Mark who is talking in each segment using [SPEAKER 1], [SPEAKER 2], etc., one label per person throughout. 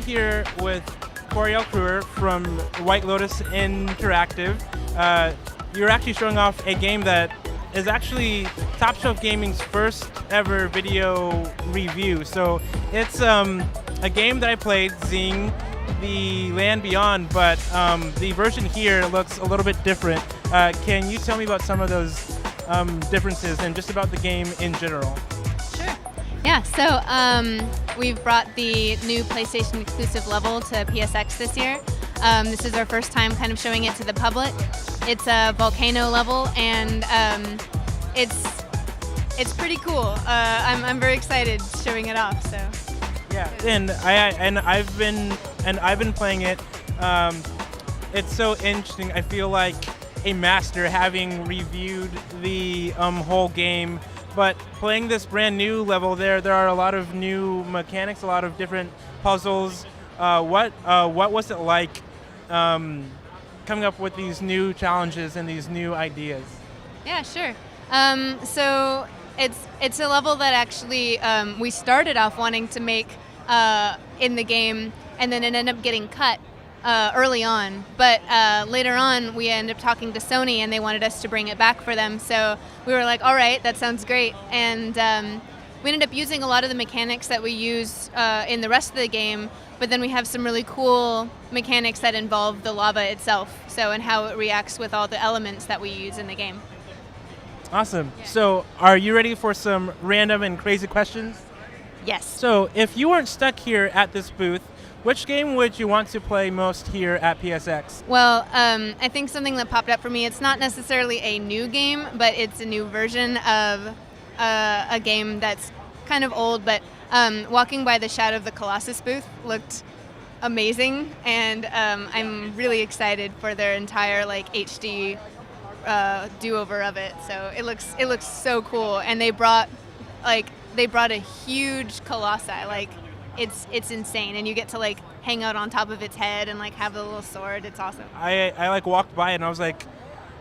[SPEAKER 1] here with Koriel Kruer from White Lotus Interactive. You're actually showing off a game that is actually Top Shelf Gaming's first ever video review. So it's a game that I played, Xing, the Land Beyond, but the version here looks a little bit different. Can you tell me about some of those differences and just about the game in general?
[SPEAKER 2] Sure. Yeah, so we've brought the new PlayStation exclusive level to PSX this year. This is our first time kind of showing it to the public. It's a volcano level, and it's pretty cool. I'm very excited showing it off. So.
[SPEAKER 1] Yeah, and I've been playing it. It's so interesting. I feel like a master having reviewed the whole game, but playing this brand new level, there are a lot of new mechanics, a lot of different puzzles. What was it like coming up with these new challenges and these new ideas?
[SPEAKER 2] Yeah, sure. So it's a level that actually we started off wanting to make in the game, and then it ended up getting cut early on. But later on, we ended up talking to Sony, and they wanted us to bring it back for them. So we were like, all right, that sounds great. And we ended up using a lot of the mechanics that we use in the rest of the game, but then we have some really cool mechanics that involve the lava itself, so and how it reacts with all the elements that we use in the game.
[SPEAKER 1] Awesome. Yeah. So are you ready for some random and crazy questions?
[SPEAKER 2] Yes.
[SPEAKER 1] So if you weren't stuck here at this booth, which game would you want to play most here at PSX?
[SPEAKER 2] Well, I think something that popped up for me, it's not necessarily a new game, but it's a new version of a game that's kind of old, but walking by the Shadow of the Colossus booth looked amazing, and I'm really excited for their entire HD do-over of it. So it looks so cool, and they brought a huge colossi. It's insane, and you get to hang out on top of its head and have the little sword. It's awesome.
[SPEAKER 1] I walked by and I was like,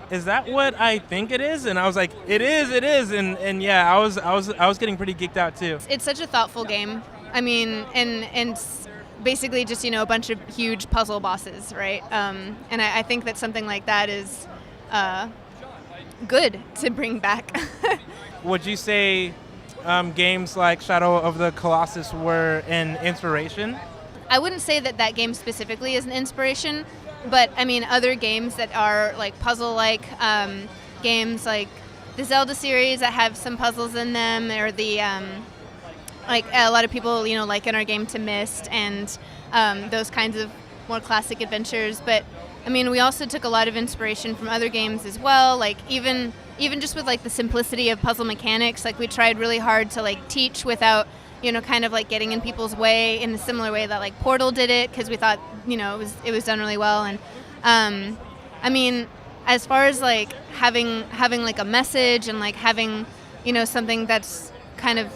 [SPEAKER 1] is that what I think it is? And I was like, it is, and yeah, I was getting pretty geeked out too.
[SPEAKER 2] It's such a thoughtful game. I mean, and it's basically just a bunch of huge puzzle bosses, right? And I think that something like that is good to bring back.
[SPEAKER 1] Would you say games like Shadow of the Colossus were an inspiration?
[SPEAKER 2] I wouldn't say that game specifically is an inspiration, but I mean other games that are puzzle-like games, like the Zelda series that have some puzzles in them, or the a lot of people like in our game to Myst and those kinds of more classic adventures. But I mean, we also took a lot of inspiration from other games as well, even just with the simplicity of puzzle mechanics. We tried really hard to teach without kind of getting in people's way in a similar way that Portal did it, because we thought it was done really well. And I mean, as far as having a message and having something that's kind of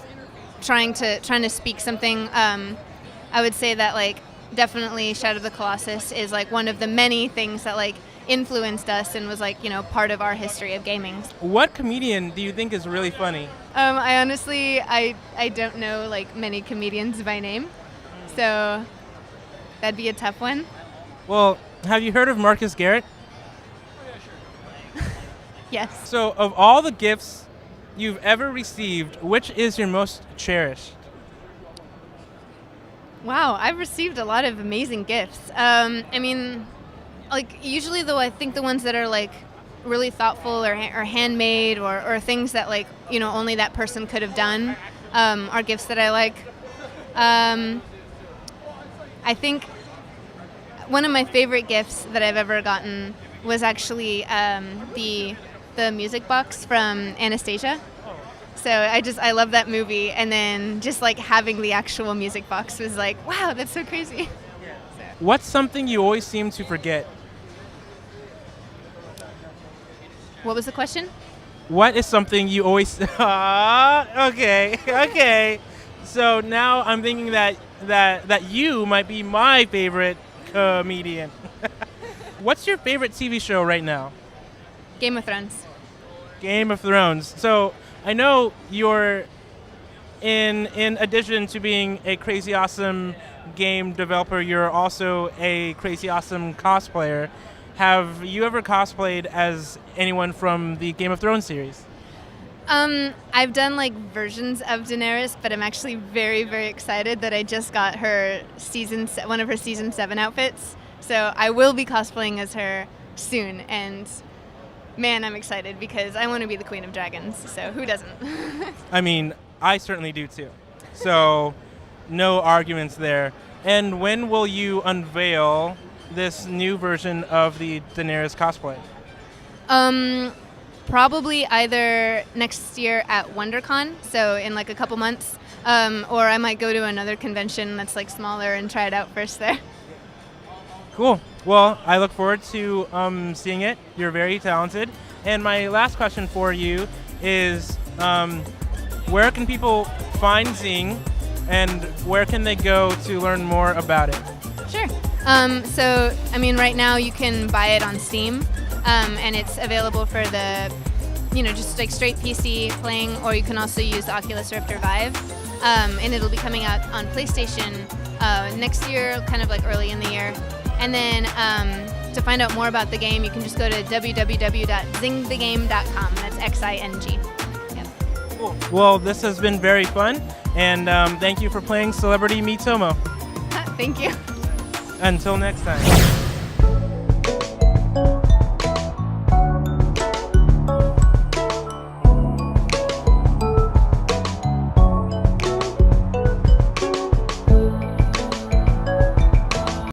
[SPEAKER 2] trying to speak something, I would say that definitely Shadow of the Colossus is one of the many things that influenced us and was part of our history of gaming.
[SPEAKER 1] What comedian do you think is really funny?
[SPEAKER 2] I honestly I don't know many comedians by name, so that'd be a tough one.
[SPEAKER 1] Well, have you heard of Marcus Garrett?
[SPEAKER 2] Yes.
[SPEAKER 1] So of all the gifts you've ever received, which is your most cherished?
[SPEAKER 2] Wow, I've received a lot of amazing gifts. I mean, usually though, I think the ones that are really thoughtful or handmade or things that only that person could have done are gifts that I like. I think one of my favorite gifts that I've ever gotten was actually the music box from Anastasia. So I love that movie, and then just having the actual music box was wow, that's so crazy.
[SPEAKER 1] What's something you always seem to forget?
[SPEAKER 2] What was the question?
[SPEAKER 1] What is something you always... Okay. So now I'm thinking that you might be my favorite comedian. What's your favorite TV show right now?
[SPEAKER 2] Game of Thrones.
[SPEAKER 1] Game of Thrones. So I know you're, in addition to being a crazy awesome game developer, you're also a crazy awesome cosplayer. Have you ever cosplayed as anyone from the Game of Thrones series?
[SPEAKER 2] I've done like versions of Daenerys, but I'm actually very, very excited that I just got her one of her season 7 outfits. So I will be cosplaying as her soon, and man, I'm excited because I want to be the Queen of Dragons. So who doesn't?
[SPEAKER 1] I mean, I certainly do too. So no arguments there. And when will you unveil this new version of the Daenerys cosplay?
[SPEAKER 2] Probably either next year at WonderCon, so in like a couple months, or I might go to another convention that's like smaller and try it out first there.
[SPEAKER 1] Cool. Well, I look forward to seeing it. You're very talented. And my last question for you is, where can people find Xing, and where can they go to learn more about it?
[SPEAKER 2] Sure. So, I mean, right now you can buy it on Steam, and it's available for the, just like straight PC playing, or you can also use the Oculus Rift or Vive. And it'll be coming out on PlayStation next year, kind of like early in the year. And then to find out more about the game, you can just go to www.xingthegame.com. That's Xing. Yep.
[SPEAKER 1] Cool. Well, this has been very fun, and thank you for playing Celebrity Miitomo.
[SPEAKER 2] Thank you.
[SPEAKER 1] Until next time.